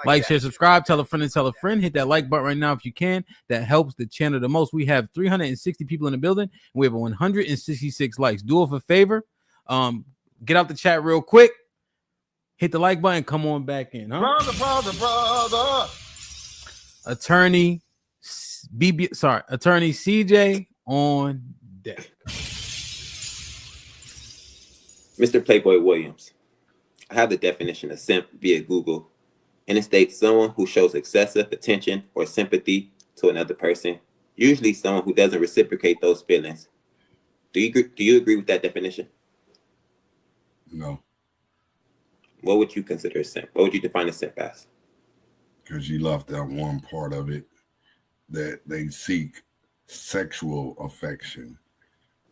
Like, share, subscribe, tell a friend and tell a friend. Hit that like button right now if you can. That helps the channel the most. We have 360 people in the building, and we have 166 likes. Do us a favor. Get out the chat real quick. Hit the like button. Come on back in, huh? Brother. Attorney CJ on deck. Mr. Playboy Williams, I have the definition of simp via Google, and it states someone who shows excessive attention or sympathy to another person, usually someone who doesn't reciprocate those feelings. Do you agree with that definition? No. What would you consider a simp? What would you define a simp as? Because you left out one part of it, that they seek sexual affection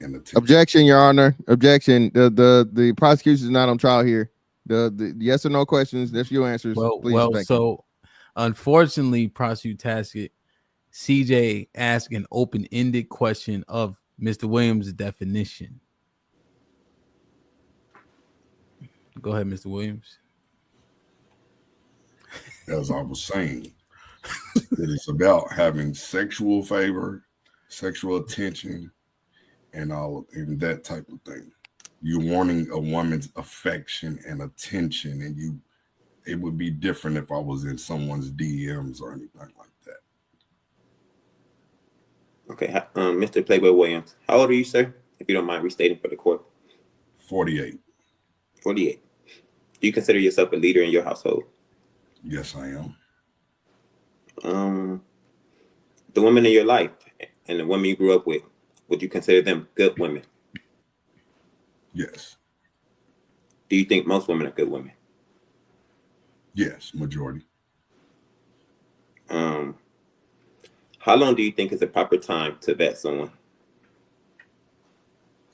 and attention. Objection, Your Honor. Objection. The prosecution is not on trial here. The yes or no questions. That's your answers. So unfortunately, prosecute Taskett, CJ asked an open-ended question of Mr. Williams' definition. Go ahead, Mr. Williams. As I was saying, it is about having sexual favor, sexual attention, and that type of thing. You're wanting a woman's affection and attention, and it would be different if I was in someone's DMs or anything like that. Okay, Mr. Playboy Williams, how old are you, sir? If you don't mind restating for the court. 48. 48. Do you consider yourself a leader in your household? Yes, I am. The women in your life and the women you grew up with, would you consider them good women? Yes. Do you think most women are good women? Yes, majority. How long do you think is a proper time to vet someone?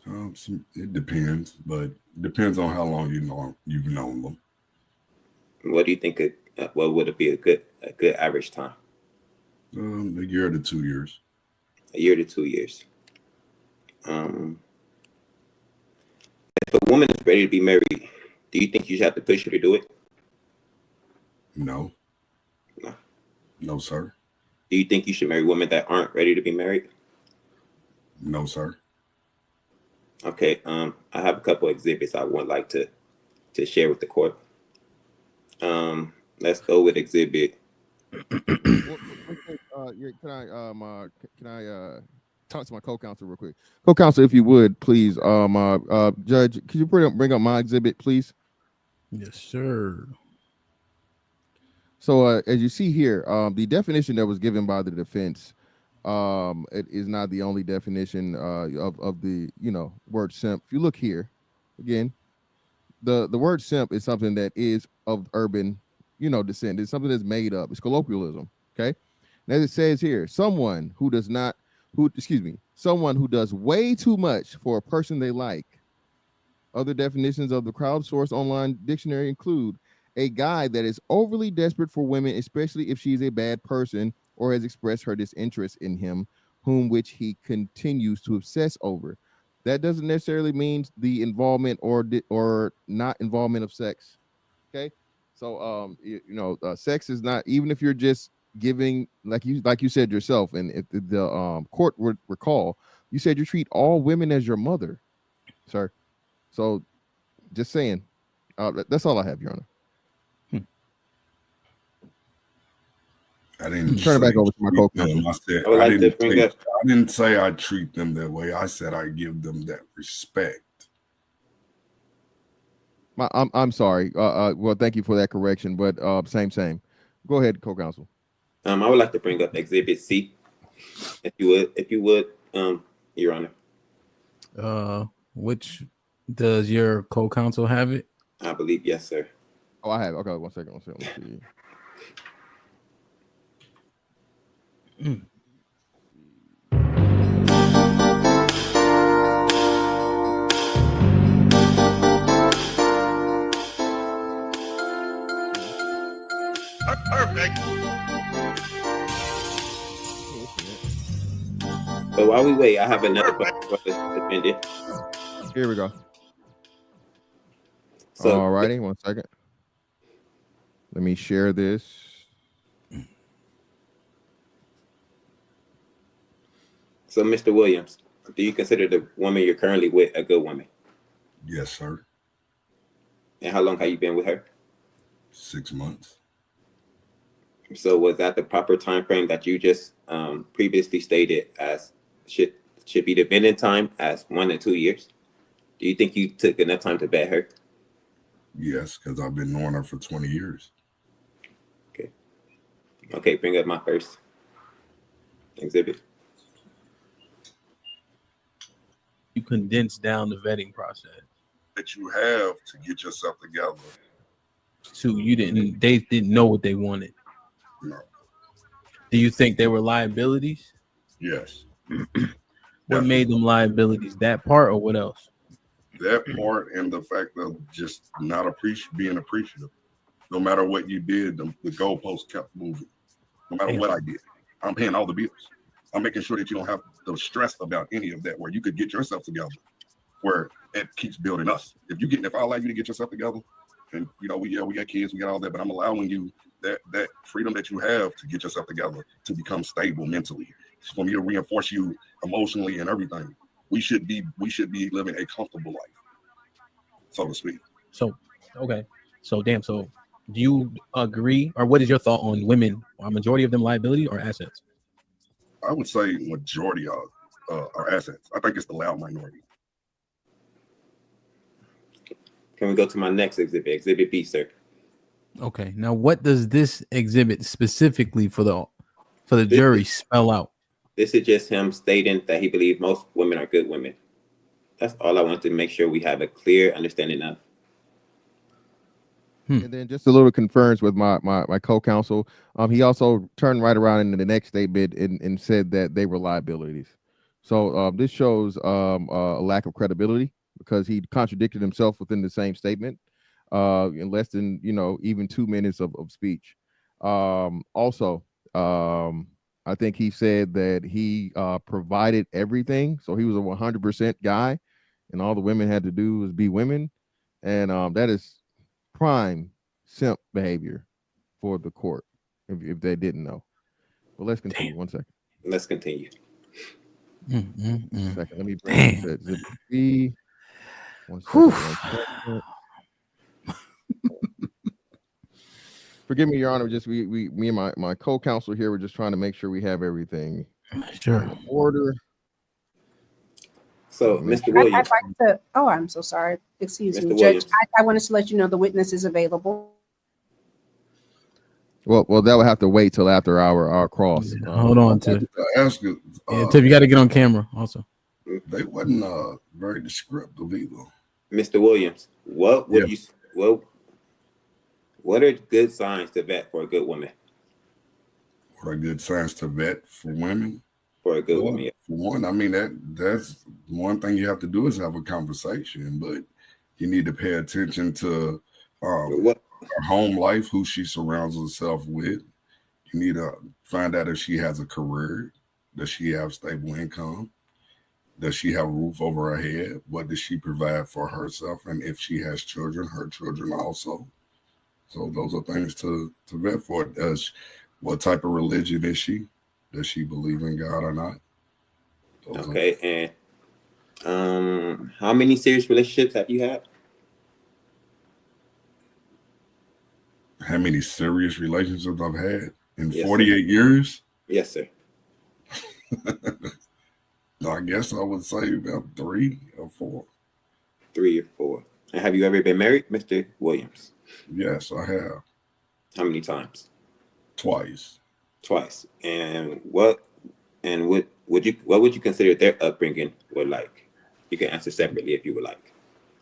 It depends, but it depends on how long you've known them. What do you think? What would it be a good average time? A year to 2 years. A year to 2 years. If a woman is ready to be married, do you think you should have to push her to do it? No. No. No, sir. Do you think you should marry women that aren't ready to be married? No, sir. Okay. I have a couple exhibits I would like to share with the court. Let's go with exhibit. Can I talk to my co-counsel real quick? Co-counsel, if you would, please. Judge, could you bring up my exhibit, please? Yes, sir. So as you see here, the definition that was given by the defense, it is not the only definition of the word simp. If you look here, again, the word simp is something that is of urban descent. It's something that's made up. It's colloquialism. Okay, and as it says here, someone who does way too much for a person they like. Other definitions of the crowdsourced online dictionary include a guy that is overly desperate for women, especially if she's a bad person or has expressed her disinterest in him, which he continues to obsess over. That doesn't necessarily mean the involvement or not involvement of sex. Okay, so sex is not, even if you're just giving, like you said yourself, and if the court would recall, you said you treat all women as your mother, sir. So just saying, that's all I have, Your Honor. I didn't turn it back over to my co-counsel. I didn't say I treat them that way. I said I give them that respect. I'm sorry. Well, thank you for that correction, but same. Go ahead, co-counsel. I would like to bring up Exhibit C, if you would, Your Honor. Which does your co-counsel have it? I believe yes, sir. Oh, I have. Okay, one second. Let's see. Perfect. But while we wait, I have another question for the defendant. Here we go. So, alrighty, 1 second. Let me share this. So, Mr. Williams, do you consider the woman you're currently with a good woman? Yes, sir. And how long have you been with her? 6 months. So, was that the proper time frame that you just previously stated as should be the vetting time as 1 to 2 years? Do you think you took enough time to vet her? Yes, because I've been knowing her for 20 years. Okay, bring up my first exhibit. You condense down the vetting process. That you have to get yourself together. So they didn't know what they wanted. No. Do you think they were liabilities? Yes. What made them liabilities? That part or what else? That part and the fact of just not being appreciative. No matter what you did, the goalpost kept moving. No matter what I did, I'm paying all the bills. I'm making sure that you don't have the stress about any of that, where you could get yourself together, where it keeps building us. If I allow you to get yourself together, and we got kids, we got all that, but I'm allowing you that freedom that you have to get yourself together, to become stable mentally, for me to reinforce you emotionally and everything. We should be living a comfortable life, so to speak. So, okay. So, so do you agree, or what is your thought on women? Are majority of them liability or assets? I would say majority are assets. I think it's the loud minority. Can we go to my next exhibit, Exhibit B, sir? Okay. Now, what does this exhibit specifically for the jury spell out? This is just him stating that he believes most women are good women. That's all I want to make sure we have a clear understanding of. And then just a little concurrence with my co-counsel. He also turned right around into the next statement and said that they were liabilities. So this shows a lack of credibility, because he contradicted himself within the same statement in less than even 2 minutes of speech. Also, I think he said that he provided everything, so he was a 100% guy, and all the women had to do was be women, and that is prime simp behavior for the court, if they didn't know. But let's continue. 1 second. Let's continue. 1 second. Let me bring this to Z. 1 second. Forgive me, Your Honor. Just me and my co-counsel here, we're just trying to make sure we have everything in order. So, Mr. Williams. I'd like to. Oh, I'm so sorry. Excuse Mr. me, Williams. Judge. I wanted to let you know the witness is available. Well, that will have to wait till after our cross. Hold on, Tiff. Ask you, Tiff, you got to get on camera also. They wasn't very descriptive either. Mr. Williams, what would what are good signs to vet for a good woman? What are good signs to vet for women? For a good woman, yeah. For one, I mean that's one thing you have to do is have a conversation, but you need to pay attention to her home life, who she surrounds herself with. You need to find out if she has a career. Does she have stable income? Does she have a roof over her head? What does she provide for herself? And if she has children, her children also. So those are things to vet for. What type of religion is she? Does she believe in God or not? Okay, and how many serious relationships have you had? How many serious relationships I've had in 48 sir. years? Yes, sir. I guess I would say about 3 or 4. 3 or 4. And have you ever been married, Mr. Williams? Yes, I have. How many times? Twice. And what would you consider their upbringing were like? You can answer separately if you would like.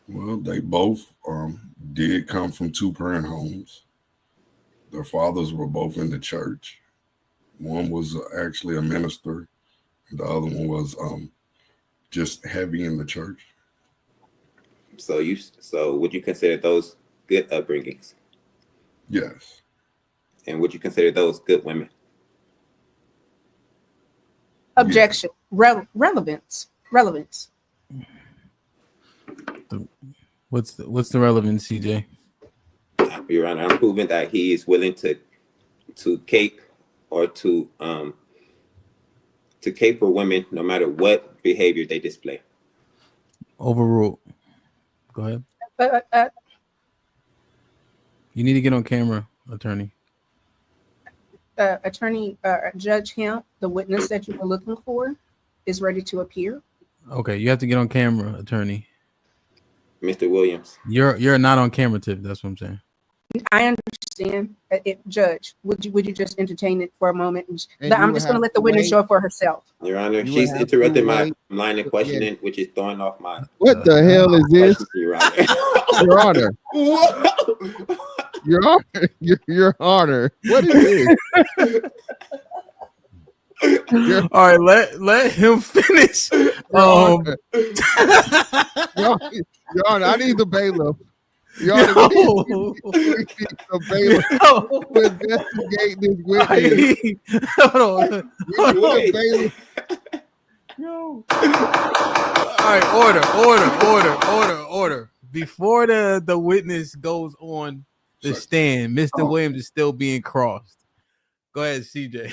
Well, they both did come from 2-parent homes. Their fathers were both in the church. One was actually a minister, and the other one was just heavy in the church. So would you consider those good upbringings? Yes. And would you consider those good women? Objection. Relevance. What's the relevance, CJ? Your Honor, I'm proving that he is willing to cape or to cape for women no matter what behavior they display. Overruled. Go ahead. You need to get on camera, attorney. Attorney Judge Hemp, the witness that you were looking for, is ready to appear. Okay, you have to get on camera, attorney. Mr. Williams. You're not on camera, Tiff. That's what I'm saying. I understand. Judge, would you just entertain it for a moment? And I'm just going to let the witness show it for herself. Your Honor, You she's would have interrupted to my wait. line of questioning, which is throwing off my What the hell is this? questions, Your Honor. Your Honor. Your Honor. Your Honor. What is this? All right, let him finish. Your Honor. Your Honor, I need the bailiff. Your Honor, we need the bailiff to investigate this witness. Hold on. We need the bailiff. Yo. All right, order. Before the witness goes on the stand, Mr. Williams is still being crossed. Go ahead, CJ.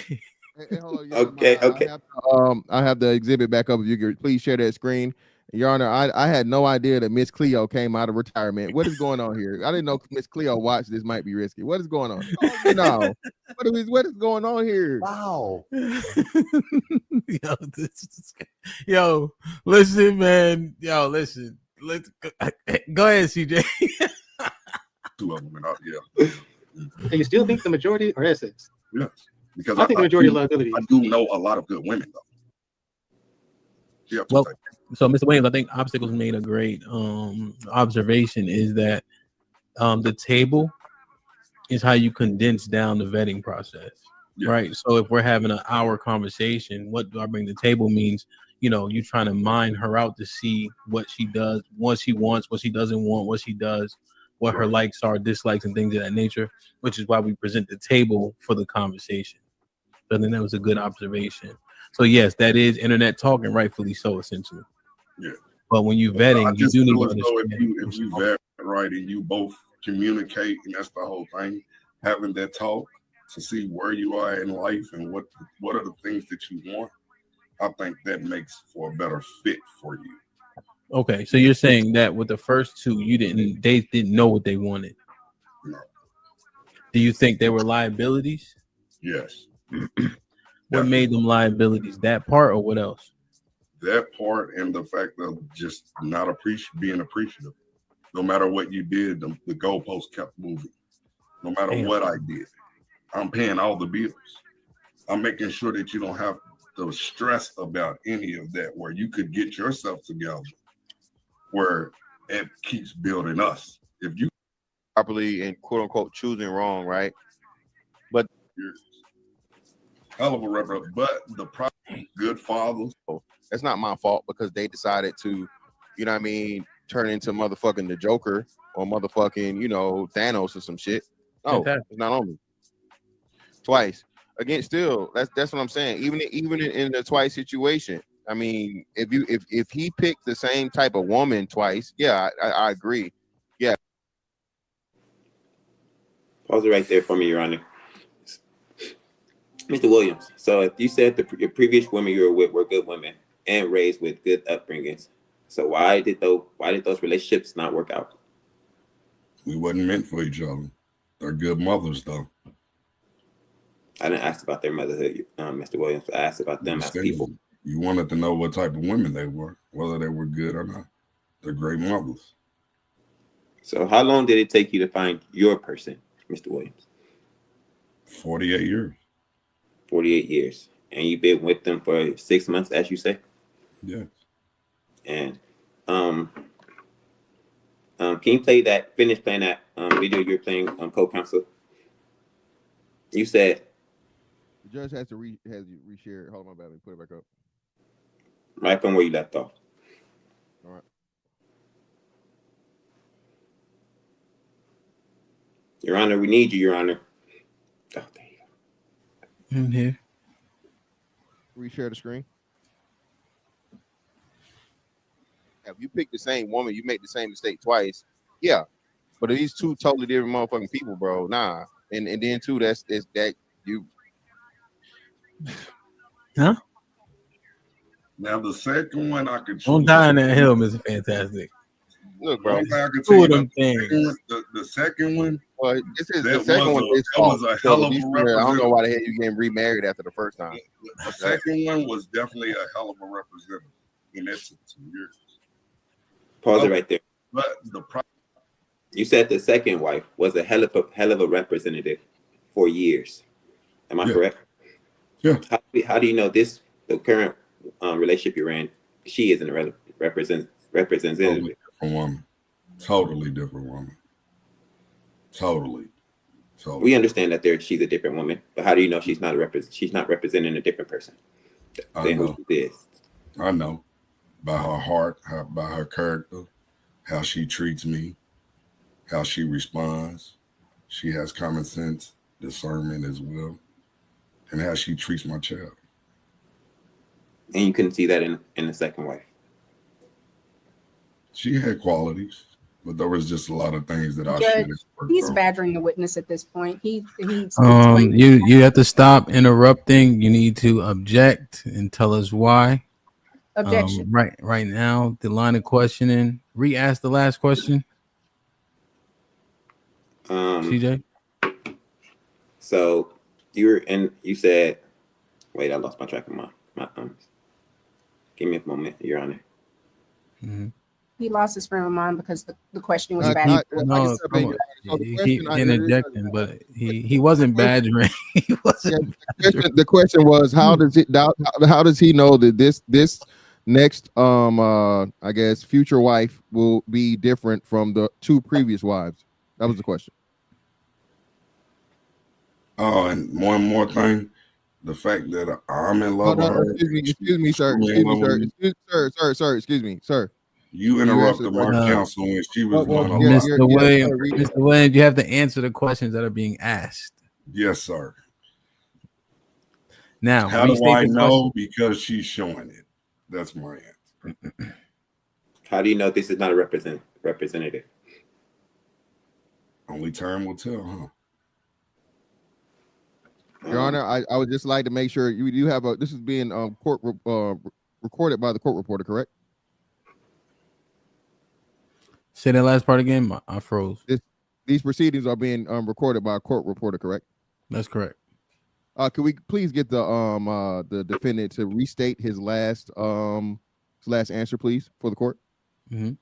Hey, hold on, Okay. I have the exhibit back up. If you could please share that screen. Your Honor, I had no idea that Miss Cleo came out of retirement. What is going on here? I didn't know Miss Cleo watched this. Might be risky. What is going on? Oh, no. What is going on here? Wow. Yo, listen, man. Yo, listen. Let's go ahead, CJ. Two of them, and yeah. And you still think the majority are Essex? Yes. Because I think the majority of liability. I do know a lot of good women, though. Yeah. Well, so Mr. Williams, I think Obstacles made a great observation is that the table is how you condense down the vetting process, right? So if we're having an hour conversation, what do I bring to the table means, you're trying to mine her out to see what she does, what she wants, what she doesn't want, what she does, what her likes are, dislikes, and things of that nature, which is why we present the table for the conversation. So I think that was a good observation. So yes, that is internet talk, and rightfully so, essentially. Yeah. But when you vetting, you do need to understand. If you vet right and you both communicate, and that's the whole thing, having that talk to see where you are in life and what are the things that you want, I think that makes for a better fit for you. Okay, so you're saying that with the first two, they didn't know what they wanted. No. Do you think they were liabilities? Yes. What made them liabilities? That part, or what else? That part, and the fact of just not being appreciative. No matter what you did, the goalpost kept moving. No matter what I did, I'm paying all the bills. I'm making sure that you don't have to stress about any of that, where you could get yourself together, where it keeps building us. If you Properly and quote unquote choosing wrong, right? But hell of a rubber, but the problem, good fathers. That's not my fault because they decided to, turn into motherfucking the Joker or motherfucking, Thanos or some shit. No, it's not on me. Twice. Again, still, that's what I'm saying. Even in the twice situation, I mean, if he picked the same type of woman twice, yeah, I agree. Yeah. Pause it right there for me, Your Honor. Mr. Williams, so if you said your previous women you were with were good women and raised with good upbringings, so why did those relationships not work out? We wasn't meant for each other. They're good mothers, though. I didn't ask about their motherhood, Mr. Williams. I asked about them as people. You wanted to know what type of women they were, whether they were good or not. They're great mothers. So how long did it take you to find your person, Mr. Williams? 48 years. 48 years. And you've been with them for 6 months, as you say? Yes. And can you finish playing that video you're playing on co-counsel? You said the judge has to reshare it. Hold on, let me put it back up. Right from where you left off. All right. Your Honor, we need you, Your Honor. Oh, there you go. I'm here. Reshare the screen. If you pick the same woman, you make the same mistake twice. Yeah. But these two totally different motherfucking people, bro. Nah. And then too, that's that you. Huh? Now the second one I could Don't choose. die on that hill, Mr. Fantastic. Look, bro. One thing I could Two tell of you them about things. the second one, Well, this is the that second one. Is that was a hell of a I don't know representative. why the hell you getting remarried after the first time. The second one was definitely a hell of a representative, and that took 2 years. Pause it right there. But the You said the second wife was a hell of a representative for years. Am I correct? Yeah. How do you know the current relationship you're in, she isn't a representative? totally different woman. Totally different woman. Totally. We understand that she's a different woman, but how do you know she's not representing a different person than who she is? I know. By her heart, by her character, how she treats me, how she responds. She has common sense, discernment as well, and how she treats my child. And you couldn't see that in the second wife. She had qualities, but there was just a lot of things that I Judge, should have worked he's on. badgering the witness at this point. He's You have to stop interrupting. You need to object and tell us why. objection. Right now, the line of questioning. Re-ask the last question. CJ. So you said, wait, I lost my track of my thumbs. Give me a moment, Your Honor. Mm-hmm. He lost his frame of mind because the question was He interjecting, but he wasn't badgering. He wasn't. The question was, how does he know that this next I guess future wife will be different from the two previous wives? That was the question. Oh, and one more thing, the fact that I'm in love with her. Excuse me, sir. You interrupted my counsel when she was going to Mr. Williams, you have to answer the questions that are being asked. Yes, sir. Now, how do I know? Because she's showing it. That's my answer. How do you know this is not a representative? Only time will tell, huh? Your Honor, I would just like to make sure you have this is being court recorded by the court reporter, correct? Say that last part again. I froze. These proceedings are being recorded by a court reporter, correct? That's correct. Could we please get the defendant to restate his last answer, please, for the court? Mm-hmm.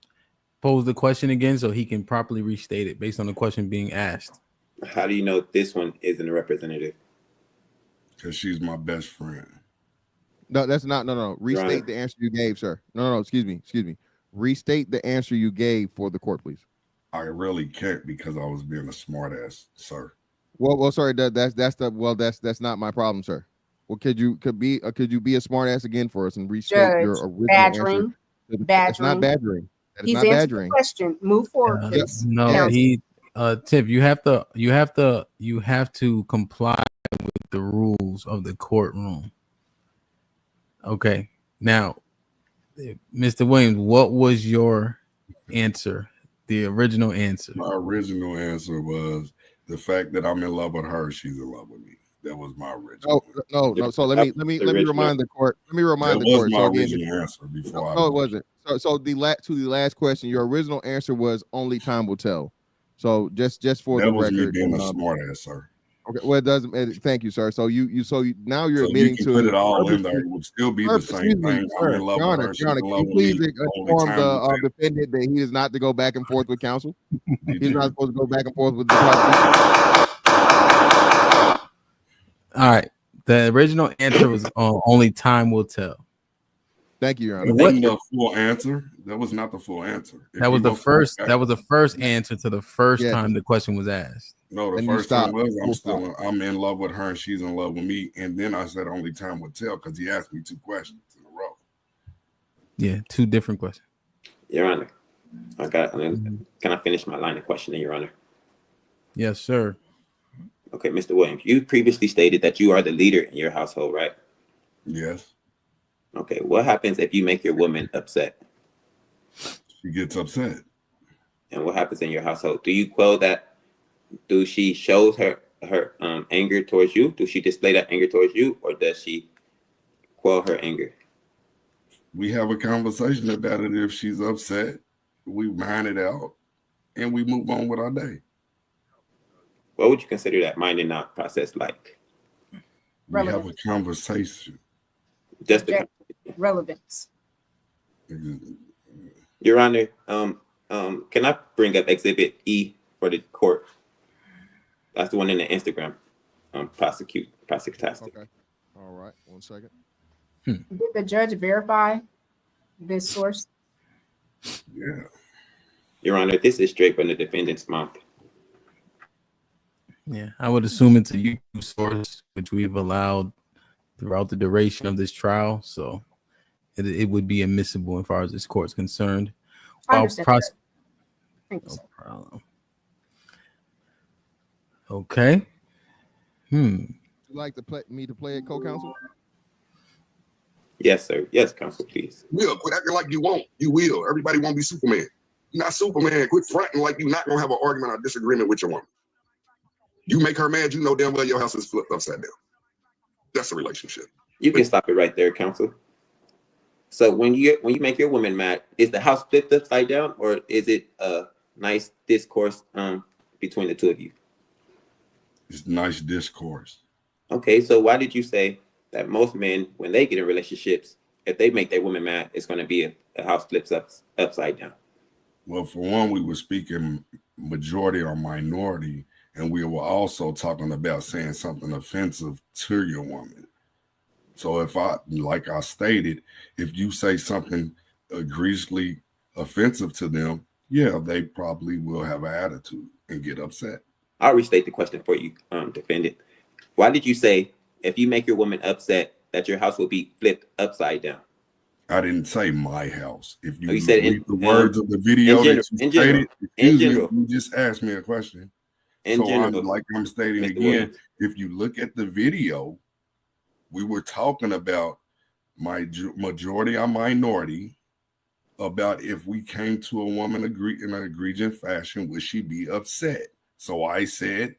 Pose the question again so he can properly restate it based on the question being asked. How do you know this one isn't a representative? Because she's my best friend. No, that's not. No. Restate the answer you gave, sir. No. Excuse me. Restate the answer you gave for the court, please. I really can't because I was being a smart ass, sir. Well, sorry. That's not my problem, sir. Well, could you be a smart ass again for us and restate your original badgering. answer? That's not badgering. That is not badgering. The question. Move forward, please. No, Tiff, you have to comply with the rules of the courtroom. Okay. Now, Mr. Williams, what was your answer? The original answer. My original answer was the fact that I'm in love with her, she's in love with me. That was my original. No. So let me remind the court. That was my original answer before. No, it wasn't. So the last question, your original answer was only time will tell. So just for the record, that was me being a smart ass, sir. Okay, well, it doesn't. Thank you, sir. So now you're admitting to put it all in there. It would still be the same thing. I'm in love with her. Your Honor, can you please inform the defendant that he is not to go back and forth with counsel? He's not supposed to go back and forth with the prosecution. All right. The original answer was only time will tell. Thank you, Your Honor. It wasn't the full answer. That was not the full answer. That was the first. That was the first answer to the first time the question was asked. No, the first time was I'm in love with her and she's in love with me. And then I said only time would tell because he asked me 2 questions in a row. Yeah, 2 different questions. Your Honor, can I finish my line of questioning, Your Honor? Yes, sir. Okay, Mr. Williams, you previously stated that you are the leader in your household, right? Yes. Okay, what happens if you make your woman upset? She gets upset. and what happens in your household? Do you quell that? Do she shows her anger towards you? Do she display that anger towards you, or does she quell her anger? We have a conversation about it. If she's upset, we mind it out and we move on with our day. What would you consider that minding out process like? We have a conversation. Just the relevance. Your Honor, can I bring up Exhibit E for the court? That's the one in the Instagram prosecutastic. Okay. All right. 1 second. Did the judge verify this source? Yeah. Your Honor, this is straight from the defendant's mouth. Yeah, I would assume it's a YouTube source, which we've allowed throughout the duration of this trial. So it would be admissible as far as this court's concerned. I understand. Thank you, No sir. problem. Okay. Would you like me to play it, co-counsel? Yes, sir. Yes, counsel, please. Will, quit acting like you won't. You will. Everybody won't be Superman. You're not Superman. Quit fronting like you're not going to have an argument or disagreement with your woman. You make her mad, you know damn well your house is flipped upside down. That's a relationship. You can stop it right there, counsel. So when you make your woman mad, is the house flipped upside down, or is it a nice discourse between the two of you? It's nice discourse. Okay, so why did you say that most men, when they get in relationships, if they make their woman mad, it's going to be a house flips upside down? Well, for one, we were speaking majority or minority, and we were also talking about saying something offensive to your woman. So if like I stated, if you say something egregiously offensive to them, yeah, they probably will have an attitude and get upset. I'll restate the question for you, defendant. Why did you say if you make your woman upset that your house will be flipped upside down? I didn't say my house. If you said read the words of the video that you stated, you just asked me a question. I'm stating Mr. again, Williams. if you look at the video, we were talking about my majority or minority, about if we came to a woman in an egregious fashion, would she be upset? So I said,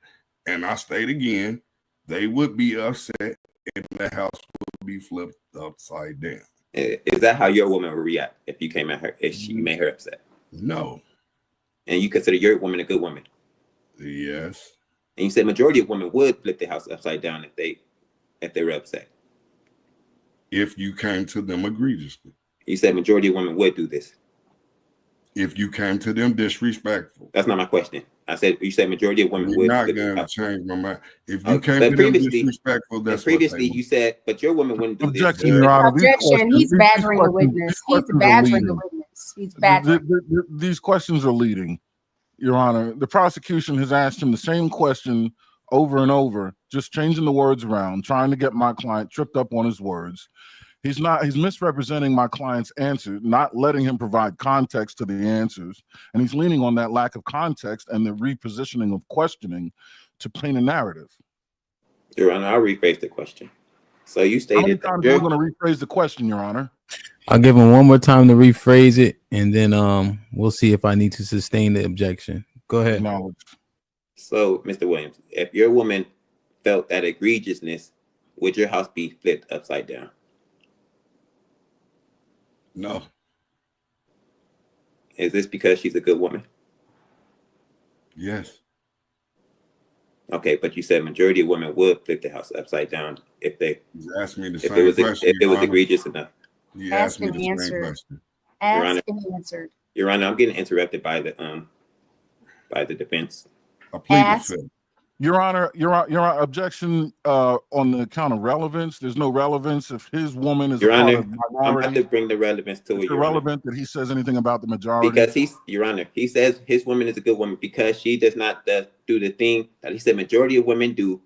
and I state again, they would be upset and the house would be flipped upside down. Is that how your woman would react if you came at her, if she made her upset? No. And you consider your woman a good woman? Yes. And you said majority of women would flip the house upside down if they were upset. If you came to them egregiously. You said majority of women would do this. If you came to them disrespectful. That's not my question. You said majority of women would. You're not going to change my mind. If you came to them disrespectful, that's previously you said, but your woman wouldn't do Objection, this. Your Honor. Objection. He's badgering the witness. He's badgering the witness. He's badgering. These questions are leading, Your Honor. The prosecution has asked him the same question over and over, just changing the words around, trying to get my client tripped up on his words. He's misrepresenting my client's answer, not letting him provide context to the answers. And he's leaning on that lack of context and the repositioning of questioning to paint a narrative. Your Honor, I'll rephrase the question. So you stated that you're going to rephrase the question, Your Honor. I'll give him one more time to rephrase it, and then we'll see if I need to sustain the objection. Go ahead. So, Mr. Williams, if your woman felt that egregiousness, would your house be flipped upside down? No. Is this because she's a good woman? Yes. Okay, but you said majority of women would flip the house upside down if they asked me the same question. If it was egregious enough. You asked me the same question. Asked and answered. Your Honor, I'm getting interrupted by the defense. I plead the fifth. Your Honor, objection on the account of relevance. There's no relevance if his woman is Your a Honor, part of minority. I'm about to bring the relevance to it. It's irrelevant that he says anything about the majority. Because Your Honor, he says his woman is a good woman because she does not do the thing that he said majority of women do.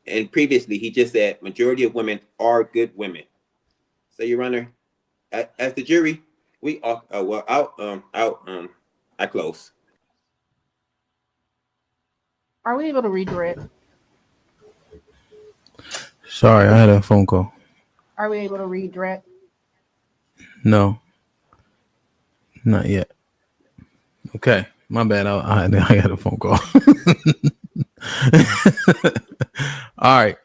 And previously, he just said majority of women are good women. So, Your Honor, as the jury, we are I close. Are we able to redirect? Sorry, I had a phone call. Are we able to redirect? No, not yet. Okay. My bad. I got a phone call. All right.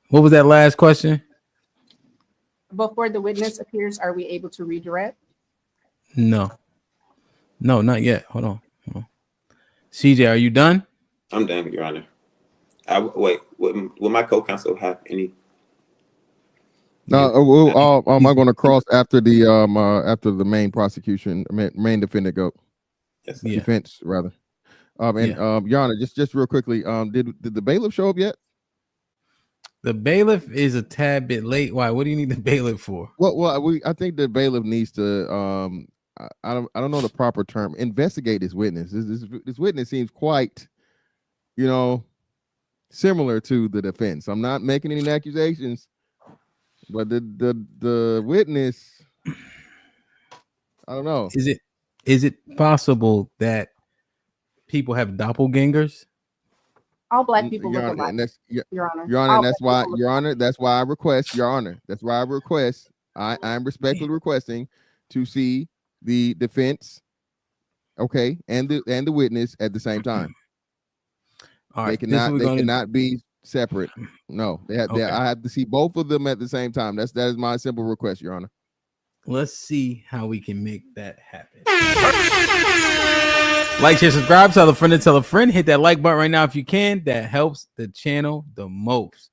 What was that last question? Before the witness appears, are we able to redirect? No, not yet. Hold on. CJ, are you done? I'm done, Your Honor. Wait, will my co-counsel have any? No, am I going to cross after the main prosecution, main defendant go? Yes, sir. Yeah. Defense rather. Your Honor, just real quickly, did the bailiff show up yet? The bailiff is a tad bit late. Why? What do you need the bailiff for? Well, I think the bailiff needs to I don't know the proper term. Investigate this witness. This witness seems quite, similar to the defense. I'm not making any accusations, but the witness, I don't know. Is it possible that people have doppelgangers? All black people Your look Honor, alike. and that's Your Honor. Your Honor, All and that's black why, people look Your alike. Honor, that's why I request, Your Honor, that's why I request, I'm respectfully requesting to see the defense, okay, and the witness at the same time. All right, They cannot be separate. No, Okay. I have to see both of them at the same time. That is my simple request, Your Honor. Let's see how we can make that happen. Like, share, subscribe, tell a friend to tell a friend. Hit that like button right now if you can. That helps the channel the most.